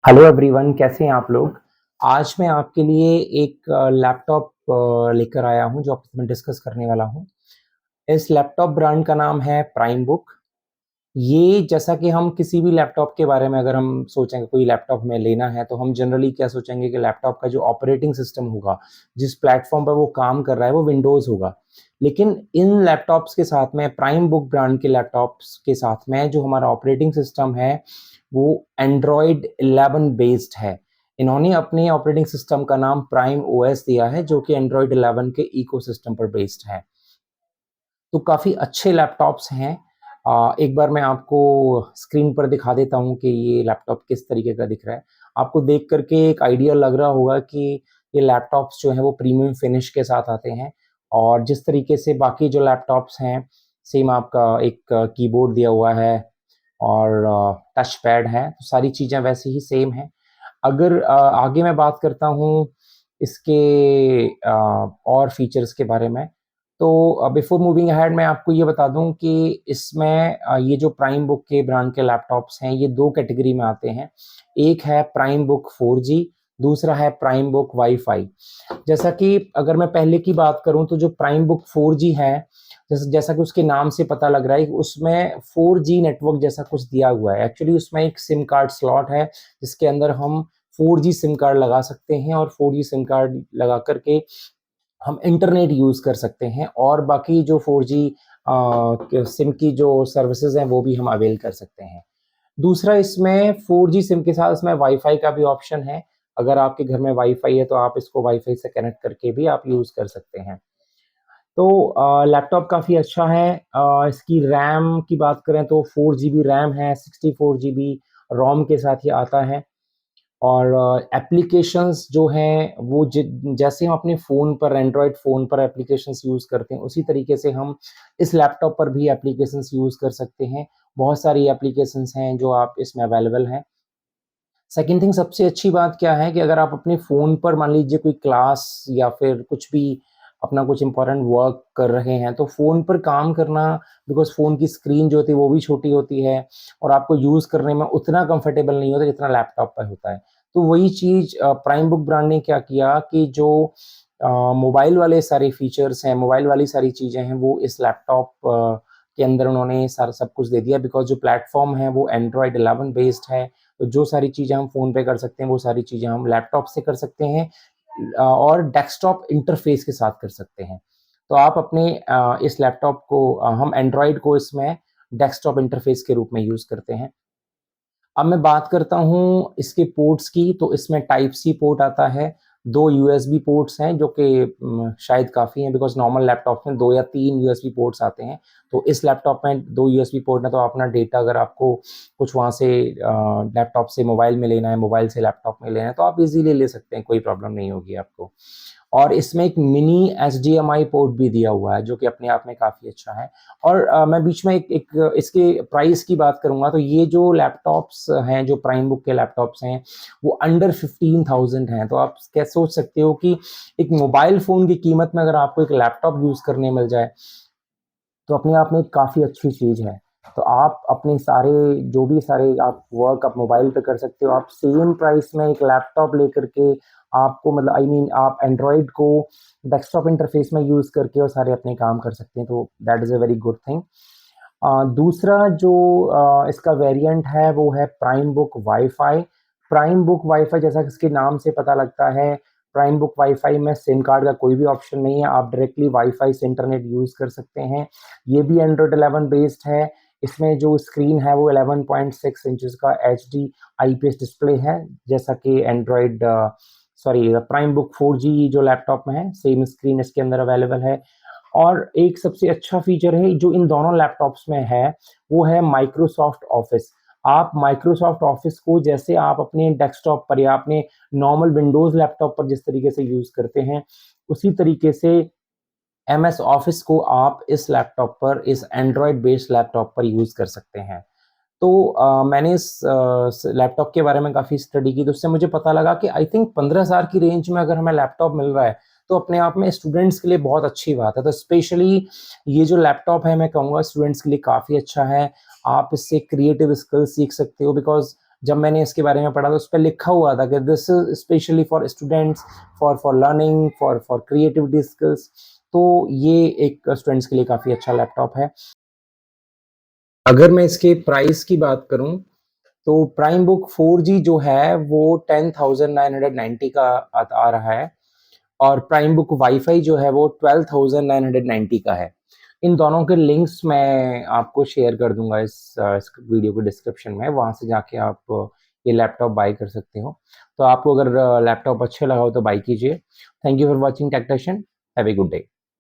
Hello everyone, कैसे हैं आप लोग। आज मैं आपके लिए एक लैपटॉप लेकर आया हूं जो आपके साथ डिस्कस करने वाला हूं। इस लैपटॉप ब्रांड का नाम है प्राइम बुक। ये जैसा कि हम किसी भी लैपटॉप के बारे में अगर हम सोचेंगे कोई लैपटॉप हमें लेना है तो हम जनरली क्या सोचेंगे कि लैपटॉप का जो ऑपरेटिंग सिस्टम होगा, जिस प्लेटफॉर्म पर वो काम कर रहा है वो विंडोज़ होगा। लेकिन इन लैपटॉप्स के साथ में प्राइम बुक ब्रांड के लैपटॉप्स के साथ में जो हमारा ऑपरेटिंग सिस्टम है वो एंड्रॉयड 11 बेस्ड है। इन्होंने अपने ऑपरेटिंग सिस्टम का नाम प्राइम ओएस दिया है जो कि एंड्रॉयड 11 के इकोसिस्टम पर बेस्ड है। तो काफ़ी अच्छे लैपटॉप्स हैं। एक बार मैं आपको स्क्रीन पर दिखा देता हूँ कि ये लैपटॉप किस तरीके का दिख रहा है। आपको देख कर के एक आइडिया लग रहा होगा कि ये लैपटॉप्स जो हैं वो प्रीमियम फिनिश के साथ आते हैं और जिस तरीके से बाकी जो लैपटॉप्स हैं, सेम आपका एक कीबोर्ड दिया हुआ है और टच पैड है, तो सारी चीज़ें वैसे ही सेम हैं। अगर आगे मैं बात करता हूँ इसके और फीचर्स के बारे में, तो बिफोर मूविंग अहेड मैं आपको ये बता दूँ कि इसमें ये जो प्राइम बुक के ब्रांड के लैपटॉप्स हैं, ये 2 कैटेगरी में आते हैं। एक है प्राइम बुक 4G, दूसरा है प्राइम बुक वाई-फाई। जैसा कि अगर मैं पहले की बात करूँ तो जो प्राइम बुक 4G है, जैसा कि उसके नाम से पता लग रहा है, उसमें 4G नेटवर्क जैसा कुछ दिया हुआ है। एक्चुअली उसमें एक सिम कार्ड स्लॉट है, जिसके अंदर हम 4G सिम कार्ड लगा सकते हैं और 4G सिम कार्ड लगा कर के हम इंटरनेट यूज़ कर सकते हैं और बाकी जो 4G सिम की जो सर्विसेज़ हैं, वो भी हम अवेल कर सकते हैं। दूसरा इसमें 4G सिम के साथ इसमें वाई-फाई का भी ऑप्शन है। अगर आपके घर में वाई-फाई है, तो आप इसको वाई-फाई से कनेक्ट करके भी आप यूज़ कर सकते हैं। तो लैपटॉप काफ़ी अच्छा है। इसकी रैम की बात करें तो 4 जीबी रैम है, 64 जीबी रोम के साथ ये आता है और एप्लीकेशंस जो हैं वो जैसे हम अपने फ़ोन पर एंड्रॉयड फ़ोन पर एप्लीकेशंस यूज़ करते हैं, उसी तरीके से हम इस लैपटॉप पर भी एप्लीकेशंस यूज़ कर सकते हैं। बहुत सारी एप्लीकेशंस हैं जो आप इसमें अवेलेबल हैं। सेकंड थिंग, सबसे अच्छी बात क्या है कि अगर आप अपने फ़ोन पर मान लीजिए कोई क्लास या फिर कुछ भी अपना कुछ इम्पोर्टेंट वर्क कर रहे हैं, तो फ़ोन पर काम करना, बिकॉज़ फ़ोन की स्क्रीन जो होती है वो भी छोटी होती है और आपको यूज़ करने में उतना कंफर्टेबल नहीं होता जितना लैपटॉप पर होता है। तो वही चीज़ प्राइम बुक ब्रांड ने क्या किया कि जो मोबाइल वाले सारे फीचर्स हैं, मोबाइल वाली सारी चीज़ें हैं, वो इस लैपटॉप के अंदर उन्होंने सारा सब कुछ दे दिया, बिकॉज़ जो प्लेटफ़ॉर्म है वो एंड्रॉयड 11 बेस्ड है। तो जो सारी चीज़ें हम फ़ोन पे कर सकते हैं, वो सारी चीज़ें हम लैपटॉप से कर सकते हैं और डेस्कटॉप इंटरफ़ेस के साथ कर सकते हैं। तो आप अपने इस लैपटॉप को हम एंड्रॉयड को इसमें डेस्कटॉप इंटरफ़ेस के रूप में यूज़ करते हैं। अब मैं बात करता हूँ इसके पोर्ट्स की, तो इसमें टाइप सी पोर्ट आता है, 2 यूएसबी पोर्ट्स हैं जो कि शायद काफ़ी हैं, बिकॉज़ नॉर्मल लैपटॉप में 2 या 3 यूएसबी पोर्ट्स आते हैं। तो इस लैपटॉप में 2 यूएसबी पोर्ट हैं, तो अपना डेटा अगर आपको कुछ वहाँ से लैपटॉप से मोबाइल में लेना है, मोबाइल से लैपटॉप में लेना है, तो आप इज़िली ले सकते हैं, कोई प्रॉब्लम नहीं होगी आपको। और इसमें एक मिनी एचडीएमआई पोर्ट भी दिया हुआ है, जो कि अपने आप में काफ़ी अच्छा है। और मैं बीच में एक एक इसके प्राइस की बात करूँगा, तो ये जो लैपटॉप्स हैं, जो प्राइम बुक के लैपटॉप्स हैं, वो अंडर 15,000 हैं। तो आप क्या सोच सकते हो कि एक मोबाइल फ़ोन की कीमत में अगर आपको एक लैपटॉप यूज़ करने मिल जाए, तो अपने आप में काफ़ी अच्छी चीज़ है। तो आप अपने सारे जो भी सारे आप वर्क आप मोबाइल पे कर सकते हो, आप सेम प्राइस में एक लैपटॉप लेकर के आपको मतलब आई मीन आप एंड्रॉयड को डेस्कटॉप इंटरफ़ेस में यूज़ करके और सारे अपने काम कर सकते हैं, तो that is a very good thing. दूसरा जो इसका वेरिएंट है वो है prime book wifi. Prime book wifi जैसा कि इसके नाम से पता लगता है, प्राइम बुक वाई-फाई में सिम कार्ड का कोई भी ऑप्शन नहीं है, आप डायरेक्टली वाई-फाई से इंटरनेट यूज़ कर सकते हैं। ये भी एंड्रॉयड 11 बेस्ड है। इसमें जो स्क्रीन है वो 11.6 इंचेस का एचडी आईपीएस डिस्प्ले है, जैसा कि Android sorry prime book 4G जो लैपटॉप में है, सेम स्क्रीन इसके अंदर अवेलेबल है। और एक सबसे अच्छा फीचर है जो इन दोनों लैपटॉप्स में है, वो है माइक्रोसॉफ्ट ऑफ़िस। आप माइक्रोसॉफ्ट ऑफ़िस को जैसे आप अपने डेस्कटॉप पर या अपने नॉर्मल विंडोज़ लैपटॉप पर जिस तरीके से यूज़ करते हैं, उसी तरीके से एमएस ऑफ़िस को आप इस लैपटॉप पर, इस एंड्रॉयड बेस्ड लैपटॉप पर यूज़ कर सकते हैं। तो मैंने इस लैपटॉप के बारे में काफ़ी स्टडी की, तो उससे मुझे पता लगा कि आई थिंक 15,000 की रेंज में अगर हमें लैपटॉप मिल रहा है, तो अपने आप में स्टूडेंट्स के लिए बहुत अच्छी बात है। तो स्पेशली ये जो लैपटॉप है, मैं कहूँगा स्टूडेंट्स के लिए काफ़ी अच्छा है। आप इससे क्रिएटिव स्किल्स सीख सकते हो, बिकॉज़ जब मैंने इसके बारे में पढ़ा तो उस पे लिखा हुआ था कि this is specially for students, for learning, for creativity skills. तो ये एक स्टूडेंट्स के लिए काफ़ी अच्छा लैपटॉप है। अगर मैं इसके प्राइस की बात करूँ, तो प्राइम बुक 4G जो है वो 10,990 का आ रहा है और प्राइम बुक वाईफ़ाई जो है वो 12,990 का है। इन दोनों के लिंक्स मैं आपको शेयर कर दूँगा इस वीडियो के डिस्क्रिप्शन में, वहाँ से जाके आप ये लैपटॉप बाय कर सकते हो। तो आपको अगर लैपटॉप अच्छा लगा हो तो बाय कीजिए। थैंक यू फॉर वॉचिंग टेक्टेशन। Have a good day.